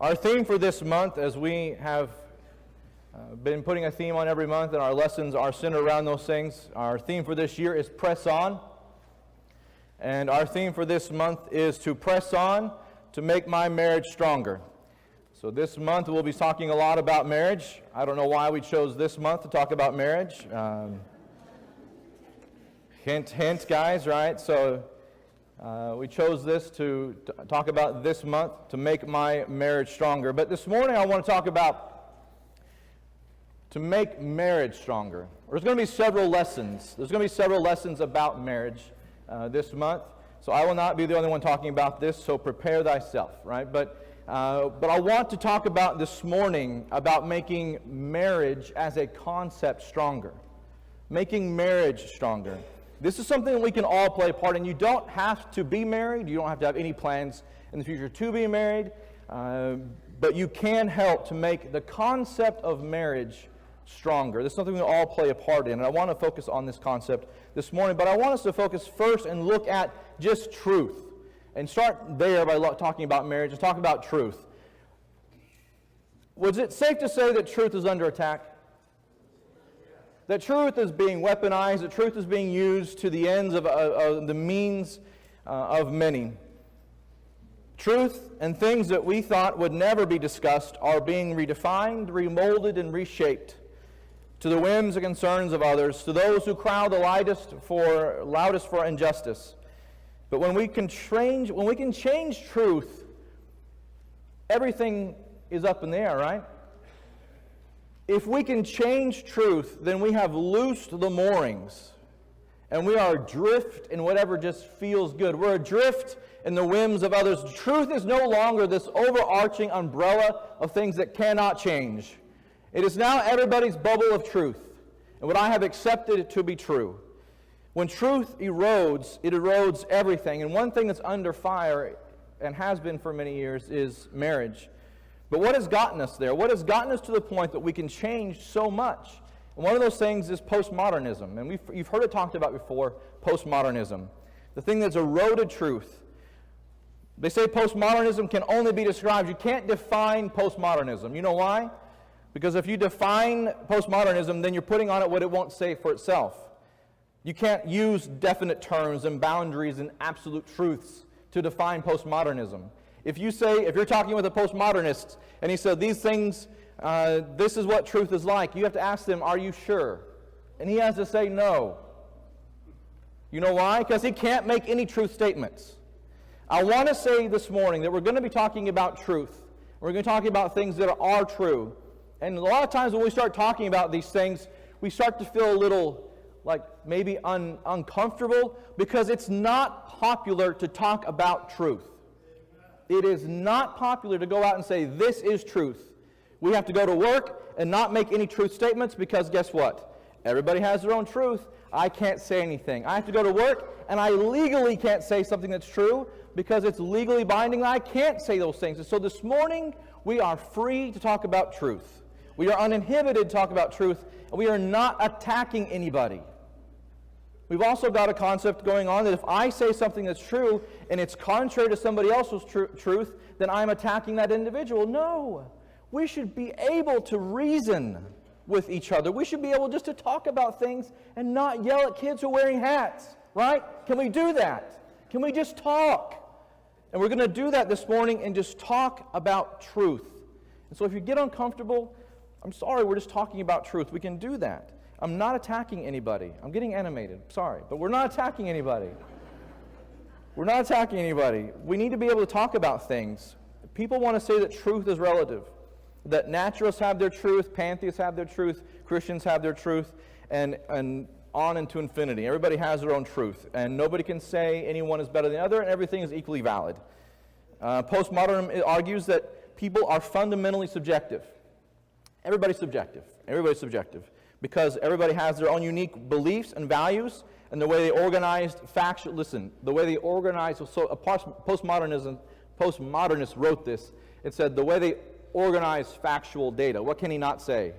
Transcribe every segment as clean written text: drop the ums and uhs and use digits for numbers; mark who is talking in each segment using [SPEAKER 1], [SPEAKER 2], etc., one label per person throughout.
[SPEAKER 1] Our theme for this month, as we have been putting a theme on every month, and our lessons are centered around those things, our theme for this year is Press On. And our theme for this month is to press on to make my marriage stronger. So this month we'll be talking a lot about marriage. I don't know why we chose this month to talk about marriage. Hint, hint, guys, right? So we chose this to talk about this month to make my marriage stronger. But this morning I want to talk about to make marriage stronger. There's going to be several lessons. There's going to be several lessons about marriage this month. So I will not be the only one talking about this, so prepare thyself, right? But I want to talk about this morning about making marriage as a concept stronger. Making marriage stronger. This is something that we can all play a part in. You don't have to be married. You don't have to have any plans in the future to be married. But you can help to make the concept of marriage stronger. This is something we all play a part in. And I want to focus on this concept this morning. But I want us to focus first and look at just truth. And start there by talking about marriage and talk about truth. Was it safe to say that truth is under attack? That truth is being weaponized, that truth is being used to the ends of the means of many. Truth and things that we thought would never be discussed are being redefined, remolded, and reshaped to the whims and concerns of others, to those who crowd the loudest for injustice. But when we can change truth, everything is up in the air, right? If we can change truth, then we have loosed the moorings, and we are adrift in whatever just feels good. We're adrift in the whims of others. Truth is no longer this overarching umbrella of things that cannot change. It is now everybody's bubble of truth, and what I have accepted to be true. When truth erodes, it erodes everything, and one thing that's under fire, and has been for many years, is marriage. But what has gotten us there? What has gotten us to the point that we can change so much? And one of those things is postmodernism. And you've heard it talked about before, postmodernism. The thing that's eroded truth. They say postmodernism can only be described. You can't define postmodernism. You know why? Because if you define postmodernism, then you're putting on it what it won't say for itself. You can't use definite terms and boundaries and absolute truths to define postmodernism. If you're talking with a postmodernist, and he said, these things, this is what truth is like, you have to ask them, are you sure? And he has to say no. You know why? Because he can't make any truth statements. I want to say this morning that we're going to be talking about truth. We're going to be talking about things that are true. And a lot of times when we start talking about these things, we start to feel a little like maybe uncomfortable because it's not popular to talk about truth. It is not popular to go out and say, this is truth. We have to go to work and not make any truth statements because guess what? Everybody has their own truth. I can't say anything. I have to go to work and I legally can't say something that's true because it's legally binding. I can't say those things. And so this morning, we are free to talk about truth. We are uninhibited to talk about truth, and we are not attacking anybody. We've also got a concept going on that if I say something that's true and it's contrary to somebody else's truth, then I'm attacking that individual. No. We should be able to reason with each other. We should be able just to talk about things and not yell at kids who are wearing hats, right? Can we do that? Can we just talk? And we're going to do that this morning and just talk about truth. And so if you get uncomfortable, I'm sorry, we're just talking about truth. We can do that. I'm not attacking anybody. I'm getting animated. Sorry. But we're not attacking anybody. We're not attacking anybody. We need to be able to talk about things. People want to say that truth is relative. That naturalists have their truth, pantheists have their truth, Christians have their truth, and on into infinity. Everybody has their own truth. And nobody can say anyone is better than the other, and everything is equally valid. Postmodernism argues that people are fundamentally subjective. Everybody's subjective. Everybody's subjective. Because everybody has their own unique beliefs and values, and the way they organized the way they organized, so a postmodernist wrote this. It said, the way they organize factual data. What can he not say?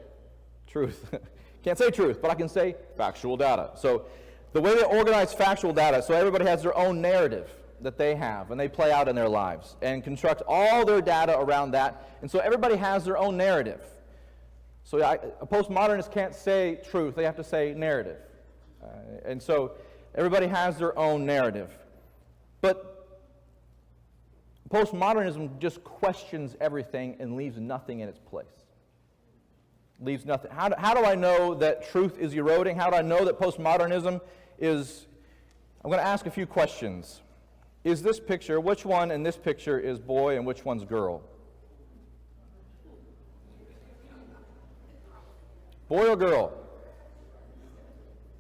[SPEAKER 1] Truth. Can't say truth, but I can say factual data. So the way they organize factual data, so everybody has their own narrative. that they have and they play out in their lives and construct all their data around that. And so everybody has their own narrative. So a postmodernist can't say truth, they have to say narrative. And so everybody has their own narrative. But postmodernism just questions everything and leaves nothing in its place. Leaves nothing. How do I know that truth is eroding? How do I know that postmodernism is... I'm going to ask a few questions. Is this picture, which one in this picture is boy and which one's girl? Boy or girl?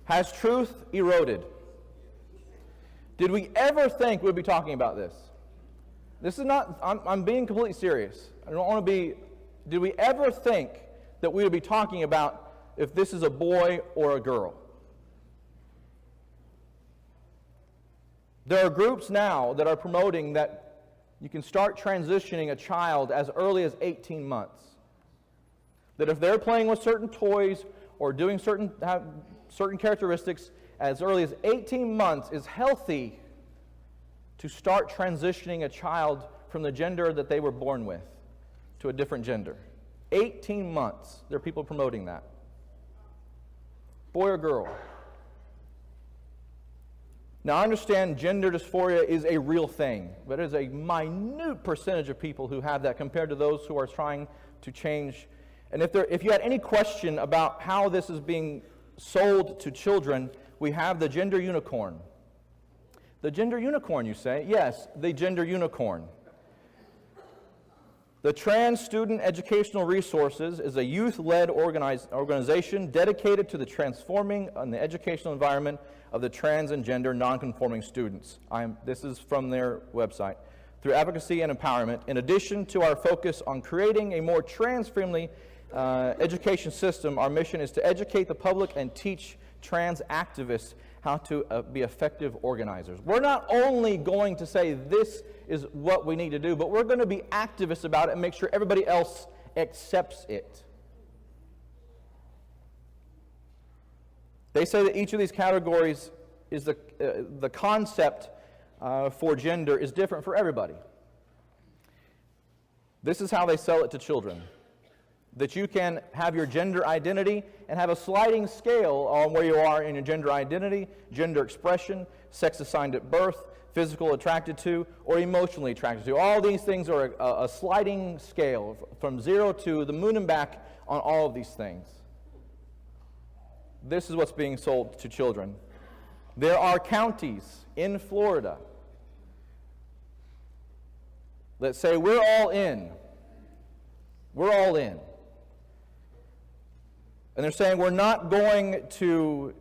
[SPEAKER 1] Has truth eroded? Did we ever think we'd be talking about this? This is not, I'm being completely serious. I don't want to be, did we ever think that we would be talking about if this is a boy or a girl? There are groups now that are promoting that you can start transitioning a child as early as 18 months. That if they're playing with certain toys or doing certain characteristics as early as 18 months is healthy to start transitioning a child from the gender that they were born with to a different gender. 18 months. There are people promoting that. Boy or girl? Now, I understand gender dysphoria is a real thing, but it is a minute percentage of people who have that compared to those who are trying to change. And if you had any question about how this is being sold to children, we have the gender unicorn. The gender unicorn, you say? Yes, the gender unicorn. The Trans Student Educational Resources is a youth-led organization dedicated to the transforming and the educational environment of the trans and gender nonconforming students. This is from their website. Through advocacy and empowerment, in addition to our focus on creating a more trans-friendly education system, our mission is to educate the public and teach trans activists how to be effective organizers. We're not only going to say this is what we need to do, but we're going to be activists about it and make sure everybody else accepts it. They say that each of these categories is the concept for gender is different for everybody. This is how they sell it to children. That you can have your gender identity and have a sliding scale on where you are in your gender identity, gender expression, sex assigned at birth, physical attracted to, or emotionally attracted to. All these things are a sliding scale from 0 to the moon and back on all of these things. This is what's being sold to children. There are counties in Florida that say, we're all in. We're all in. And they're saying we're not going to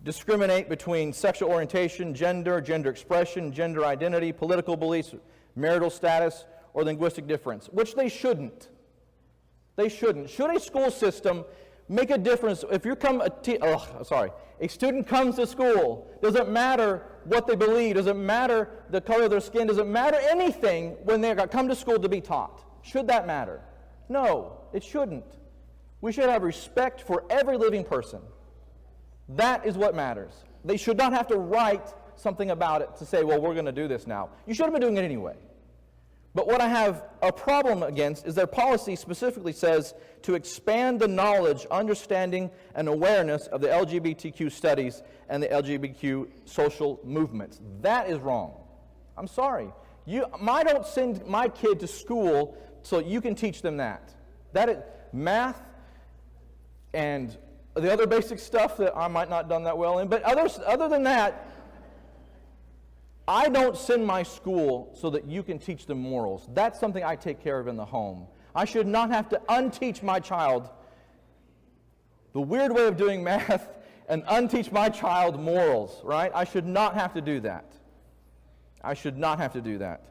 [SPEAKER 1] discriminate between sexual orientation, gender, gender expression, gender identity, political beliefs, marital status, or linguistic difference, which they shouldn't. They shouldn't. Should a school system make a difference if you a student comes to school, doesn't matter what they believe, doesn't matter the color of their skin, doesn't matter anything when they come to school to be taught. Should that matter? No, it shouldn't. We should have respect for every living person. That is what matters. They should not have to write something about it to say, well, we're going to do this now. You should have been doing it anyway. But what I have a problem against is their policy specifically says to expand the knowledge, understanding, and awareness of the LGBTQ studies and the LGBTQ social movements. That is wrong. I'm sorry. I don't send my kid to school so you can teach them that. That is math and the other basic stuff that I might not have done that well in. But other than that, I don't send my school so that you can teach them morals. That's something I take care of in the home. I should not have to unteach my child the weird way of doing math and unteach my child morals, right? I should not have to do that. I should not have to do that.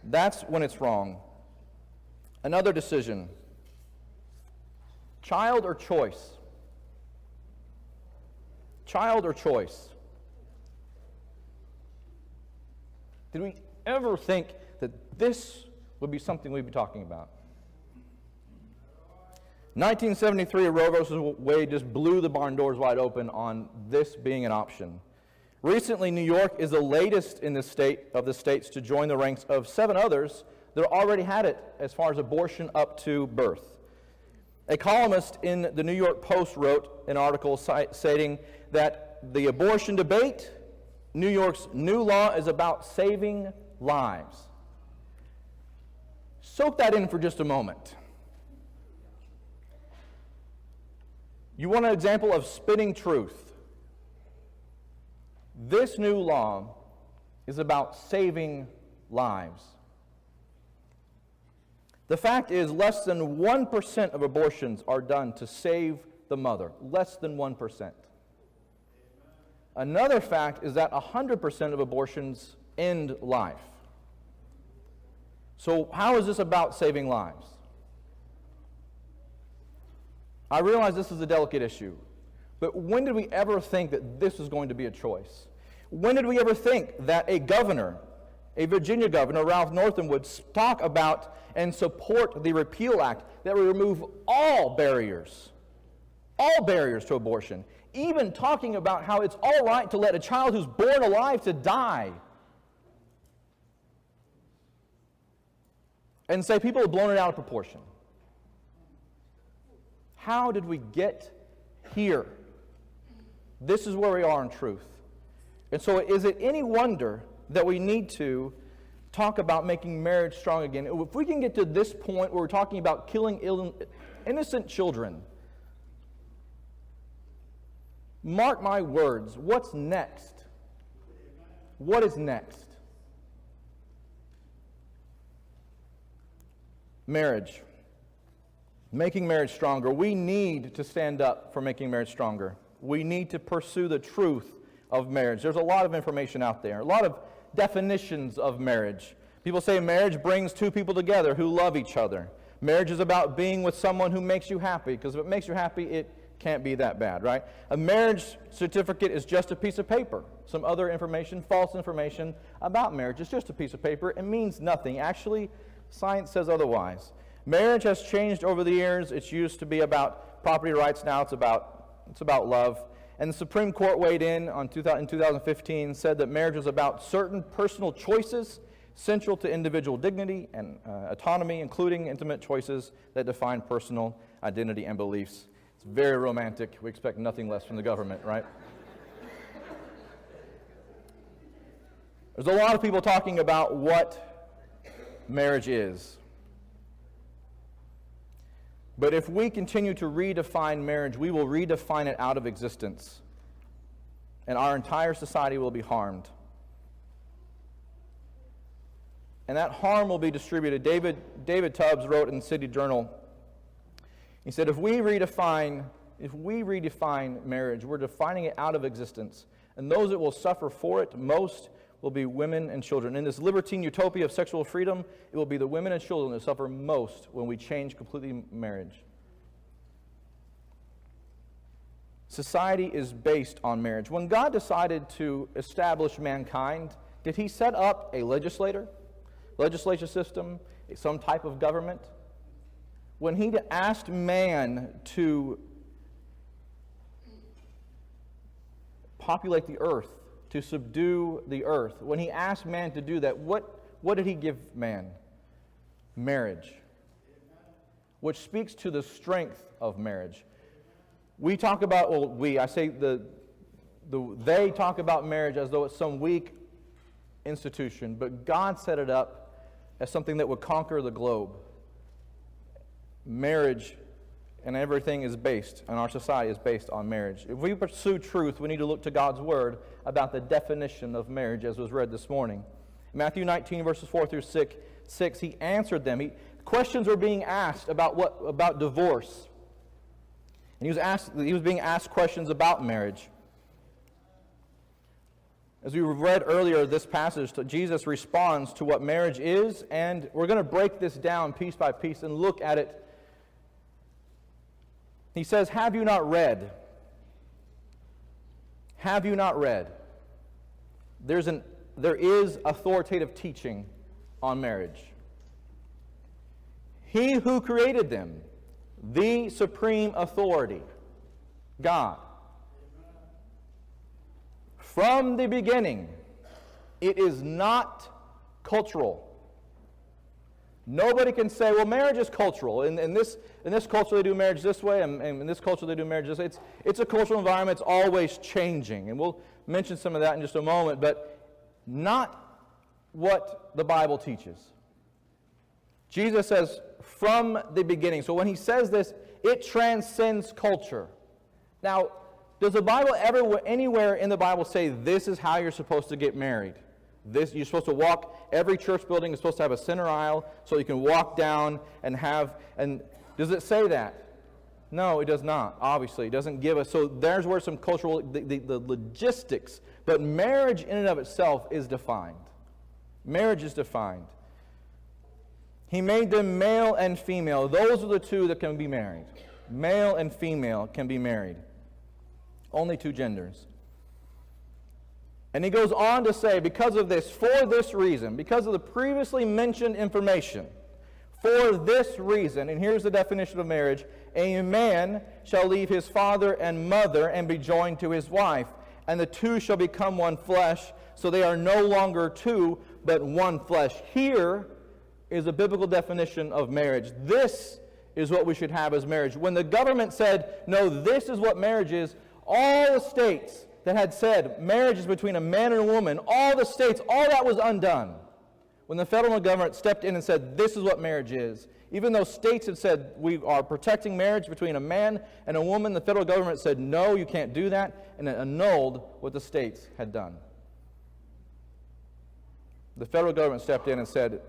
[SPEAKER 1] That's when it's wrong. Another decision. Child or choice? Child or choice? Did we ever think that this would be something we'd be talking about? 1973, Roe v. Wade just blew the barn doors wide open on this being an option. Recently, New York is the latest in the states to join the ranks of 7 others that already had it as far as abortion up to birth. A columnist in the New York Post wrote an article stating that the abortion debate, New York's new law, is about saving lives. Soak that in for just a moment. You want an example of spinning truth? This new law is about saving lives. The fact is, less than 1% of abortions are done to save the mother. Less than 1%. Another fact is that 100% of abortions end life. So how is this about saving lives? I realize this is a delicate issue, but when did we ever think that this was going to be a choice? When did we ever think that a governor, a Virginia governor, Ralph Northam, would talk about and support the Repeal Act that would remove all barriers to abortion, even talking about how it's all right to let a child who's born alive to die, and say people have blown it out of proportion? How did we get here? This is where we are in truth. And so is it any wonder that we need to talk about making marriage strong again? If we can get to this point where we're talking about killing innocent children, mark my words, what's next? What is next? Marriage. Making marriage stronger. We need to stand up for making marriage stronger. We need to pursue the truth of marriage. There's a lot of information out there, a lot of definitions of marriage. People say marriage brings 2 people together who love each other. Marriage is about being with someone who makes you happy, because if it makes you happy, it can't be that bad, right? A marriage certificate is just a piece of paper. Some other information, false information about marriage is just a piece of paper. It means nothing. Actually, science says otherwise. Marriage has changed over the years. It used to be about property rights. Now it's about love. And the Supreme Court weighed in in 2015, said that marriage was about certain personal choices central to individual dignity and autonomy, including intimate choices that define personal identity and beliefs. It's very romantic. We expect nothing less from the government, right? There's a lot of people talking about what marriage is. But if we continue to redefine marriage, we will redefine it out of existence. And our entire society will be harmed. And that harm will be distributed. David Tubbs wrote in the City Journal, he said, if we redefine marriage, we're defining it out of existence. And those that will suffer for it most will be women and children. In this libertine utopia of sexual freedom, it will be the women and children that suffer most when we change completely marriage. Society is based on marriage. When God decided to establish mankind, did he set up a legislature system, some type of government? When he asked man to populate the earth, to subdue the earth, when he asked man to do that, what did he give man? Marriage, which speaks to the strength of marriage. We talk about, they talk about marriage as though it's some weak institution, but God set it up as something that would conquer the globe. Marriage and everything is based, and our society is based on marriage. If we pursue truth, we need to look to God's Word about the definition of marriage as was read this morning. In Matthew 19, verses 4 through 6, he answered them. Questions were being asked about divorce. And he was being asked questions about marriage. As we read earlier this passage, Jesus responds to what marriage is, and we're going to break this down piece by piece and look at it. He says, have you not read? Have you not read? There is authoritative teaching on marriage. He who created them, the supreme authority, God, from the beginning, it is not cultural. Nobody can say, well, marriage is cultural. In this culture, they do marriage this way, and in this culture, they do marriage this way. It's a cultural environment. It's always changing. And we'll mention some of that in just a moment, but not what the Bible teaches. Jesus says, from the beginning. So when he says this, it transcends culture. Now, does the Bible ever, anywhere in the Bible say this is how you're supposed to get married? You're supposed to walk, every church building is supposed to have a center aisle so you can walk down and does it say that? No, it does not, obviously. It doesn't give us, so there's where some cultural, the logistics, but marriage in and of itself is defined. Marriage is defined. He made them male and female. Those are the two that can be married. Male and female can be married. Only two genders. And he goes on to say, because of this, for this reason, because of the previously mentioned information, for this reason, and here's the definition of marriage, a man shall leave his father and mother and be joined to his wife, and the two shall become one flesh, so they are no longer two, but one flesh. Here is a biblical definition of marriage. This is what we should have as marriage. When the government said, no, this is what marriage is, all the states that had said marriage is between a man and a woman, all the states, all that was undone. When the federal government stepped in and said, this is what marriage is, even though states had said, we are protecting marriage between a man and a woman, the federal government said, no, you can't do that, and it annulled what the states had done. The federal government stepped in and said,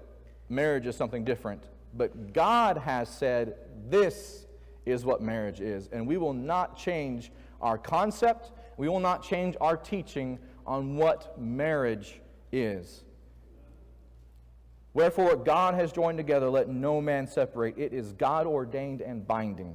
[SPEAKER 1] marriage is something different. But God has said, this is what marriage is, and we will not change our concept. We will not change our teaching on what marriage is. Wherefore, what God has joined together, let no man separate. It is God ordained and binding.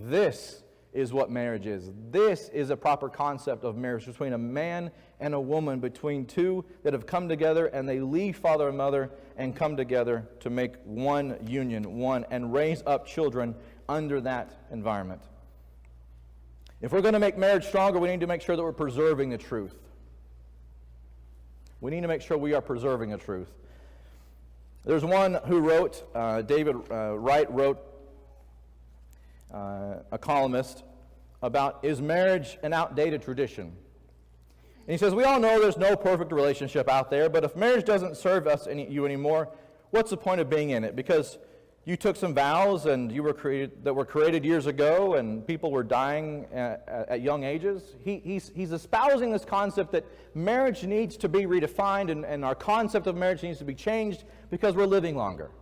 [SPEAKER 1] This is what marriage is. This is a proper concept of marriage between a man and a woman, between two that have come together and they leave father and mother and come together to make one union, one, and raise up children under that environment. If we're going to make marriage stronger, we need to make sure that we're preserving the truth. We need to make sure we are preserving the truth. There's one who wrote, David Wright wrote, a columnist, about, is marriage an outdated tradition? And he says, we all know there's no perfect relationship out there, but if marriage doesn't serve you anymore, what's the point of being in it? Because you took some vows and that were created years ago, and people were dying at young ages. He's espousing this concept that marriage needs to be redefined, and our concept of marriage needs to be changed because we're living longer.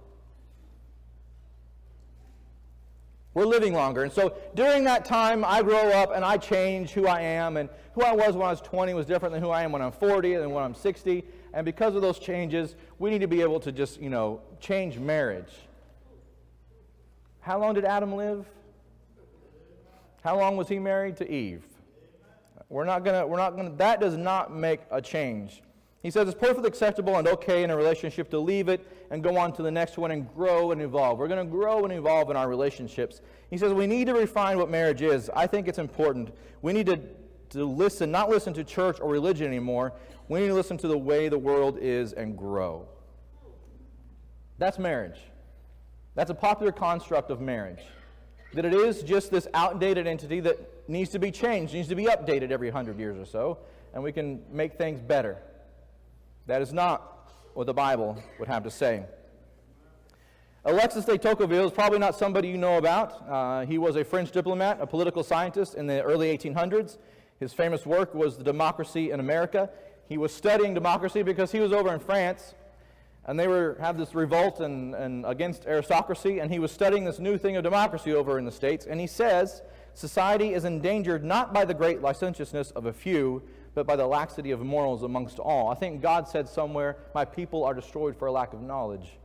[SPEAKER 1] We're living longer. And so during that time, I grow up and I change who I am. And who I was when I was 20 was different than who I am when I'm 40 and when I'm 60. And because of those changes, we need to be able to just, change marriage. How long did Adam live? How long was he married to Eve? That does not make a change. He says it's perfectly acceptable and okay in a relationship to leave it and go on to the next one and grow and evolve. We're going to grow and evolve in our relationships. He says we need to refine what marriage is. I think it's important. We need to listen, not listen to church or religion anymore. We need to listen to the way the world is and grow. That's marriage. That's a popular construct of marriage. That it is just this outdated entity that needs to be changed, needs to be updated every 100 years or so, and we can make things better. That is not what the Bible would have to say. Alexis de Tocqueville is probably not somebody you know about. He was a French diplomat, a political scientist in the early 1800s. His famous work was The Democracy in America. He was studying democracy because he was over in France, and they had this revolt and against aristocracy, and he was studying this new thing of democracy over in the States, and he says, society is endangered not by the great licentiousness of a few, but by the laxity of morals amongst all. I think God said somewhere, my people are destroyed for a lack of knowledge.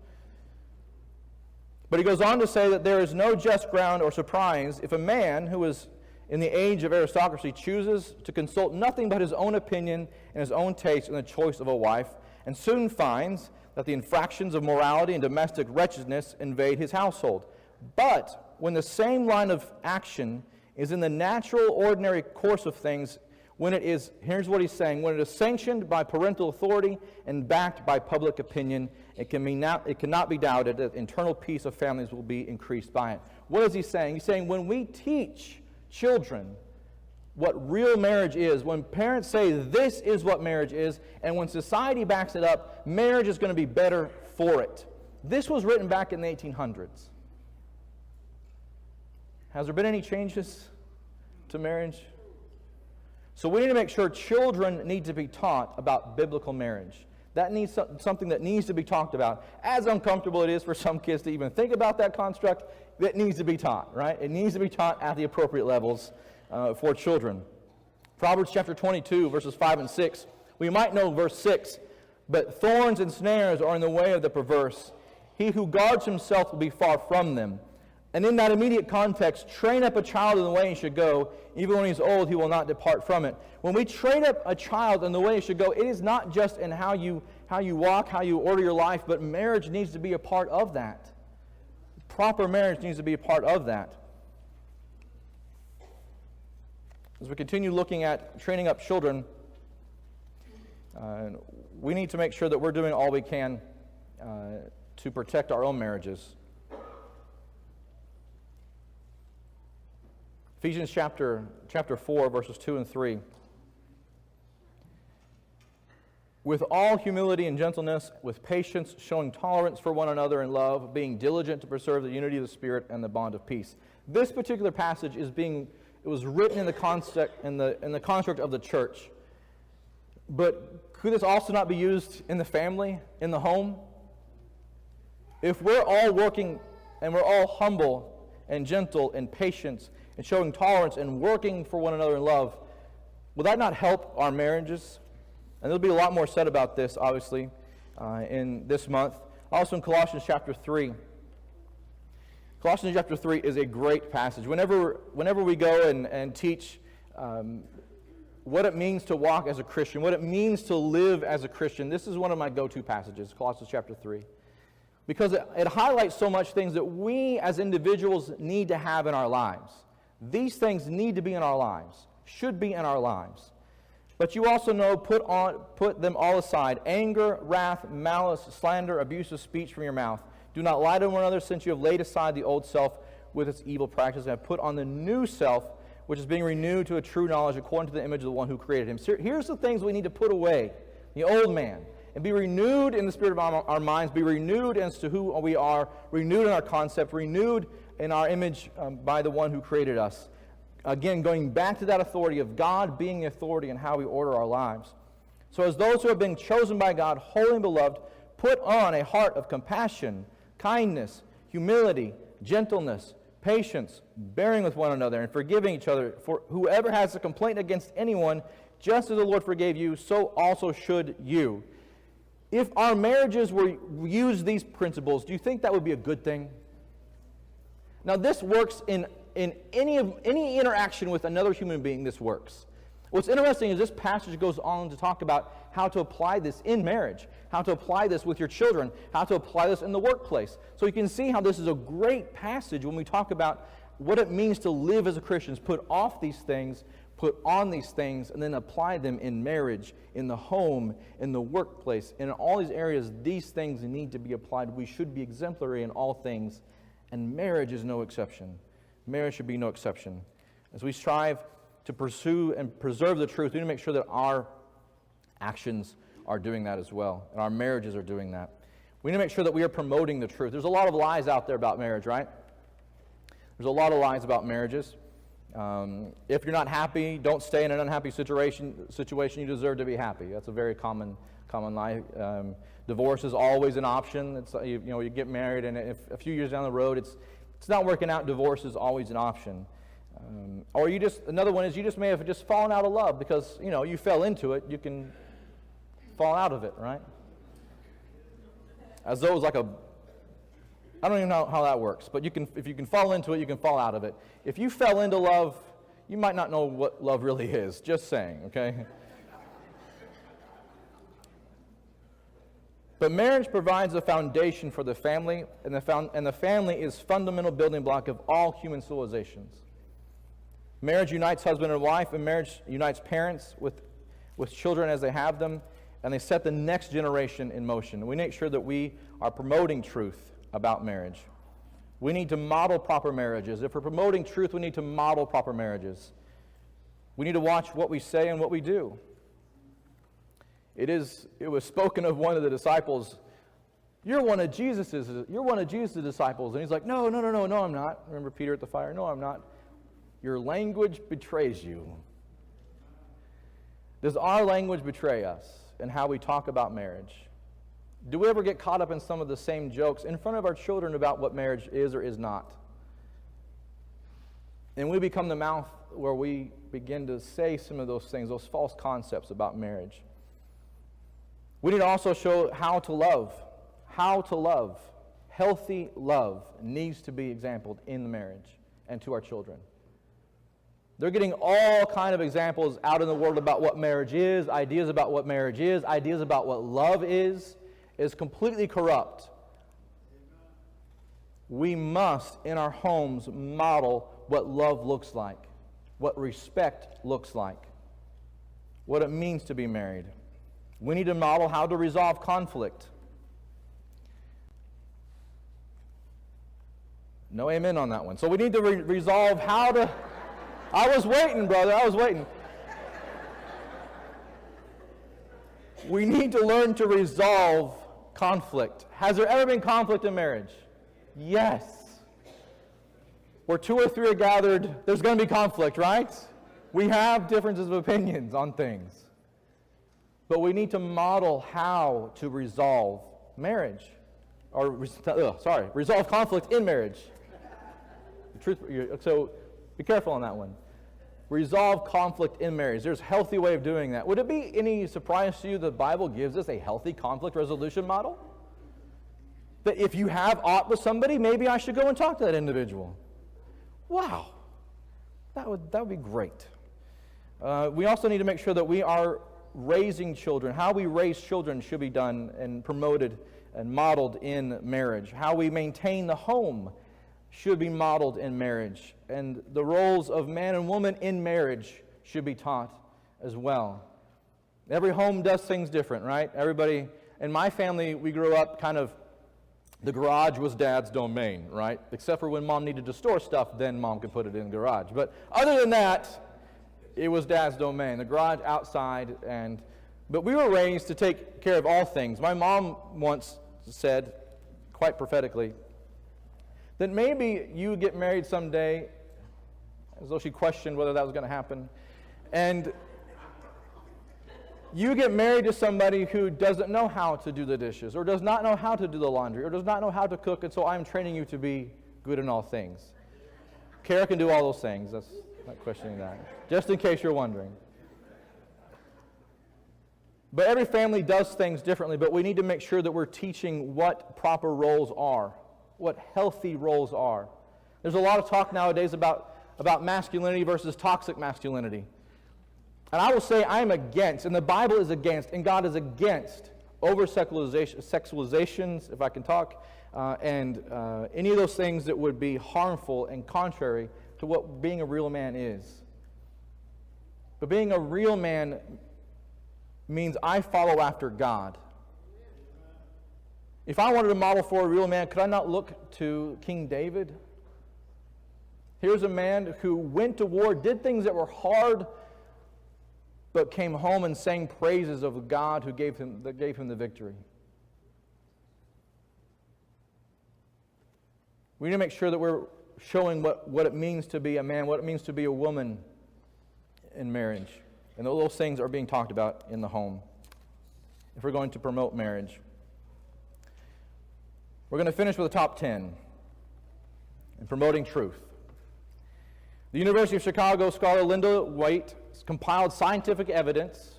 [SPEAKER 1] But he goes on to say that there is no just ground or surprise if a man who is in the age of aristocracy chooses to consult nothing but his own opinion and his own taste in the choice of a wife, and soon finds that the infractions of morality and domestic wretchedness invade his household. But when the same line of action is in the natural, ordinary course of things, when it is, here's what he's saying, when it is sanctioned by parental authority and backed by public opinion, it cannot be doubted that internal peace of families will be increased by it. What is he saying? He's saying when we teach children what real marriage is, when parents say this is what marriage is, and when society backs it up, marriage is going to be better for it. This was written back in the 1800s. Has there been any changes to marriage? So we need to make sure children need to be taught about biblical marriage. That needs something that needs to be talked about. As uncomfortable it is for some kids to even think about that construct, that needs to be taught, right? It needs to be taught at the appropriate levels for children. Proverbs chapter 22, verses 5 and 6. We might know verse 6, but thorns and snares are in the way of the perverse. He who guards himself will be far from them. And in that immediate context, train up a child in the way he should go. Even when he's old, he will not depart from it. When we train up a child in the way he should go, it is not just in how you walk, how you order your life, but marriage needs to be a part of that. Proper marriage needs to be a part of that. As we continue looking at training up children, we need to make sure that we're doing all we can to protect our own marriages. Ephesians chapter 4, verses 2 and 3. With all humility and gentleness, with patience, showing tolerance for one another in love, being diligent to preserve the unity of the Spirit and the bond of peace. This particular passage it was written in the construct of the church. But could this also not be used in the family, in the home? If we're all working and we're all humble and gentle and patient and showing tolerance and working for one another in love, will that not help our marriages? And there'll be a lot more said about this, obviously, in this month. Also in Colossians chapter 3. Colossians chapter 3 is a great passage. Whenever we go and teach what it means to walk as a Christian, what it means to live as a Christian, this is one of my go-to passages, Colossians chapter 3. Because it highlights so much things that we as individuals need to have in our lives. These things need to be in our lives, should be in our lives. But you also know, put them all aside. Anger, wrath, malice, slander, abusive speech from your mouth. Do not lie to one another, since you have laid aside the old self with its evil practices and have put on the new self, which is being renewed to a true knowledge according to the image of the one who created him. So here's the things we need to put away. The old man. And be renewed in the spirit of our minds. Be renewed as to who we are. Renewed in our concept. Renewed in our image by the one who created us. Again, going back to that authority of God being the authority in how we order our lives. So as those who have been chosen by God, holy and beloved, put on a heart of compassion, kindness, humility, gentleness, patience, bearing with one another, and forgiving each other. For whoever has a complaint against anyone, just as the Lord forgave you, so also should you. If our marriages were use these principles, do you think that would be a good thing? Now, this works in any interaction with another human being. This works. What's interesting is this passage goes on to talk about how to apply this in marriage, how to apply this with your children, how to apply this in the workplace. So you can see how this is a great passage when we talk about what it means to live as a Christian. Put off these things, put on these things, and then apply them in marriage, in the home, in the workplace. In all these areas, these things need to be applied. We should be exemplary in all things, and marriage is no exception. Marriage should be no exception. As we strive to pursue and preserve the truth, we need to make sure that our actions are doing that as well, and our marriages are doing that. We need to make sure that we are promoting the truth. There's a lot of lies out there about marriage, right? There's a lot of lies about marriages. If you're not happy, don't stay in an unhappy situation. You deserve to be happy. That's a very common lie. Divorce is always an option. It's you get married, and if a few years down the road it's not working out, divorce is always an option. Or another one is you just may have just fallen out of love because you fell into it. You can fall out of it, right? As though it was like I don't even know how that works, but if you can fall into it, you can fall out of it. If you fell into love, you might not know what love really is. Just saying, okay? But marriage provides a foundation for the family, and the family is fundamental building block of all human civilizations. Marriage unites husband and wife, and marriage unites parents with children as they have them, and they set the next generation in motion. We make sure that we are promoting truth about marriage. We need to model proper marriages. If we're promoting truth, we need to model proper marriages. We need to watch what we say and what we do. It was spoken of one of the disciples, you're one of Jesus' disciples. And he's like, no, I'm not. Remember Peter at the fire? No, I'm not. Your language betrays you. Does our language betray us in how we talk about marriage? Do we ever get caught up in some of the same jokes in front of our children about what marriage is or is not? And we become the mouth where we begin to say some of those things, those false concepts about marriage. We need to also show how to love. How to love. Healthy love needs to be exampled in the marriage and to our children. They're getting all kind of examples out in the world about what marriage is, ideas about what marriage is, ideas about what love is completely corrupt. We must, in our homes, model what love looks like, what respect looks like, what it means to be married. We need to model how to resolve conflict. No amen on that one. So we need to resolve how to... I was waiting, brother. I was waiting. We need to learn to resolve conflict. Has there ever been conflict in marriage? Yes. Where two or three are gathered, there's going to be conflict, right? We have differences of opinions on things. But we need to model how to resolve marriage. Resolve conflict in marriage. So be careful on that one. Resolve conflict in marriage. There's a healthy way of doing that. Would it be any surprise to you the Bible gives us a healthy conflict resolution model? That if you have aught with somebody, maybe I should go and talk to that individual. Wow. That would be great. We also need to make sure that we are raising children. How we raise children should be done and promoted and modeled in marriage. How we maintain the home should be modeled in marriage. And the roles of man and woman in marriage should be taught as well. Every home does things different, right? Everybody, in my family, we grew up kind of, the garage was Dad's domain, right? Except for when Mom needed to store stuff, then Mom could put it in the garage. But other than that, it was Dad's domain. The garage outside, but we were raised to take care of all things. My mom once said, quite prophetically, that maybe you would get married someday, as though she questioned whether that was going to happen, and you get married to somebody who doesn't know how to do the dishes, or does not know how to do the laundry, or does not know how to cook, and so I'm training you to be good in all things. Kara can do all those things. That's not questioning that. Just in case you're wondering. But every family does things differently, but we need to make sure that we're teaching what proper roles are, what healthy roles are. There's a lot of talk nowadays about masculinity versus toxic masculinity. And I will say I'm against, and the Bible is against, and God is against over-sexualizations, if I can talk, and any of those things that would be harmful and contrary to what being a real man is. But being a real man means I follow after God. If I wanted to model for a real man, could I not look to King David? Here's a man who went to war, did things that were hard, but came home and sang praises of God who gave him the victory. We need to make sure that we're showing what it means to be a man, what it means to be a woman in marriage. And those things are being talked about in the home if we're going to promote marriage. We're going to finish with a top 10 in promoting truth. The University of Chicago scholar Linda White compiled scientific evidence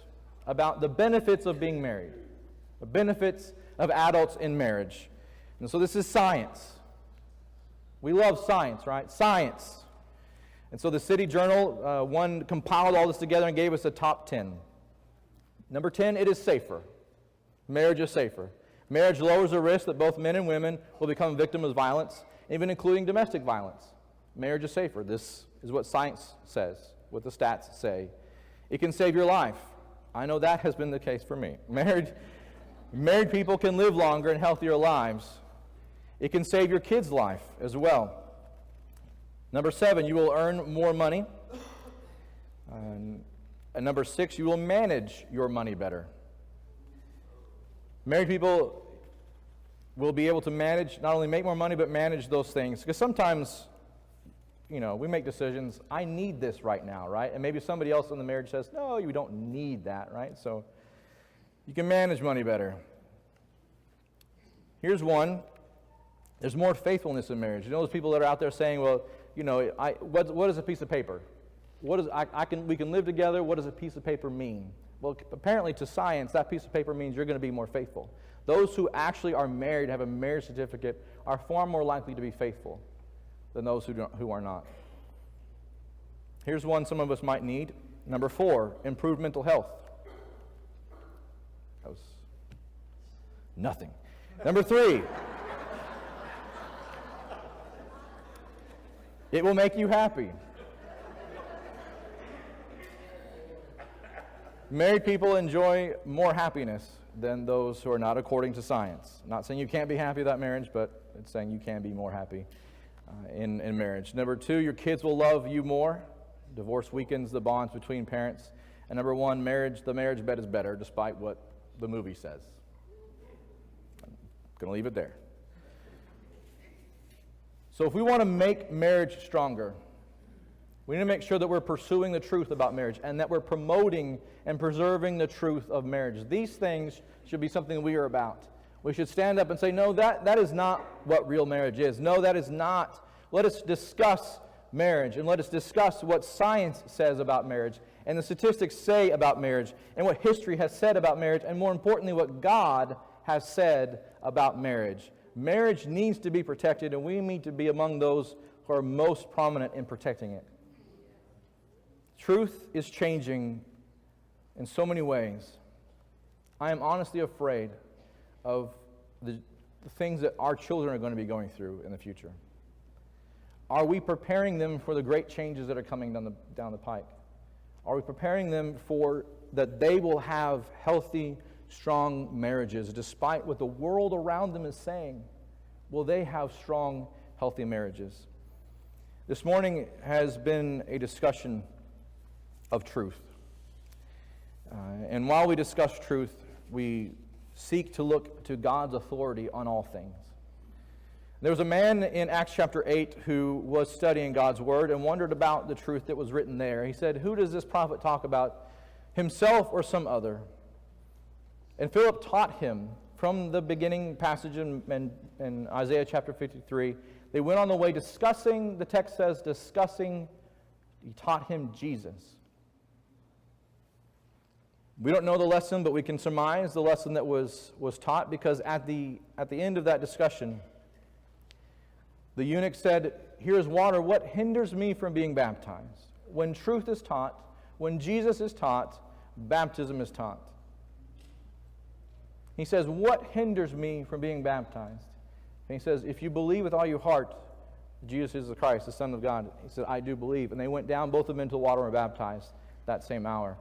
[SPEAKER 1] about the benefits of being married, the benefits of adults in marriage. And so this is science. We love science, right? Science. And so the City Journal, one compiled all this together and gave us a top 10. Number 10, it is safer. Marriage is safer. Marriage lowers the risk that both men and women will become victims of violence, even including domestic violence. Marriage is safer. This is what science says, what the stats say. It can save your life. I know that has been the case for me. Married people can live longer and healthier lives. It can save your kid's life as well. Number 7, you will earn more money. And number 6, you will manage your money better. Married people will be able to manage, not only make more money, but manage those things. Because sometimes, we make decisions, I need this right now, right? And maybe somebody else in the marriage says, no, you don't need that, right? So you can manage money better. Here's one. There's more faithfulness in marriage. You know those people that are out there saying, well, what is a piece of paper? We can live together. What does a piece of paper mean? Well, apparently to science, that piece of paper means you're going to be more faithful. Those who actually are married, have a marriage certificate, are far more likely to be faithful than those who are not. Here's one some of us might need. Number 4, improved mental health. That was nothing. Number 3, it will make you happy. Married people enjoy more happiness than those who are not, according to science. I'm not saying you can't be happy without marriage, but it's saying you can be more happy in marriage. Number 2, your kids will love you more. Divorce weakens the bonds between parents. And number 1, the marriage bed is better, despite what the movie says. I'm going to leave it there. So if we want to make marriage stronger, we need to make sure that we're pursuing the truth about marriage and that we're promoting and preserving the truth of marriage. These things should be something we are about. We should stand up and say, no, that is not what real marriage is. No, that is not. Let us discuss marriage, and let us discuss what science says about marriage, and the statistics say about marriage, and what history has said about marriage, and more importantly, what God has said about marriage. Marriage needs to be protected, and we need to be among those who are most prominent in protecting it. Truth is changing in so many ways. I am honestly afraid of the things that our children are going to be going through in the future. Are we preparing them for the great changes that are coming down the pike? Are we preparing them for that they will have healthy, strong marriages, despite what the world around them is saying? Will they have strong, healthy marriages? This morning has been a discussion of truth. And while we discuss truth, we seek to look to God's authority on all things. There was a man in Acts chapter 8 who was studying God's Word and wondered about the truth that was written there. He said, who does this prophet talk about, himself or some other? And Philip taught him from the beginning passage in Isaiah chapter 53. They went on the way discussing, the text says, he taught him Jesus. We don't know the lesson, but we can surmise the lesson that was taught, because at the end of that discussion, the eunuch said, here's water. What hinders me from being baptized? When truth is taught, when Jesus is taught, baptism is taught. He says, what hinders me from being baptized? And he says, if you believe with all your heart, Jesus is the Christ, the Son of God. He said, I do believe. And they went down, both of them, into the water and were baptized that same hour.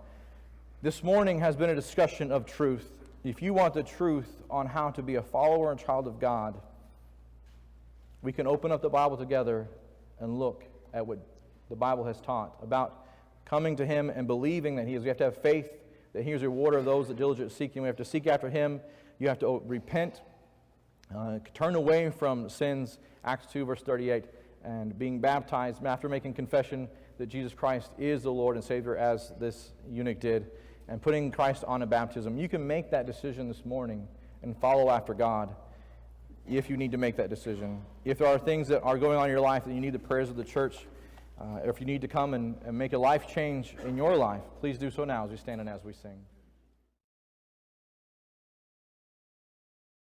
[SPEAKER 1] This morning has been a discussion of truth. If you want the truth on how to be a follower and child of God, we can open up the Bible together and look at what the Bible has taught about coming to Him and believing that He is. We have to have faith that He is a rewarder of those that diligently seek Him. We have to seek after Him. You have to repent, turn away from sins, Acts 2, verse 38, and being baptized after making confession that Jesus Christ is the Lord and Savior, as this eunuch did, and putting Christ on a baptism. You can make that decision this morning and follow after God if you need to make that decision. If there are things that are going on in your life that you need the prayers of the church, or if you need to come and make a life change in your life, please do so now as we stand and as we sing.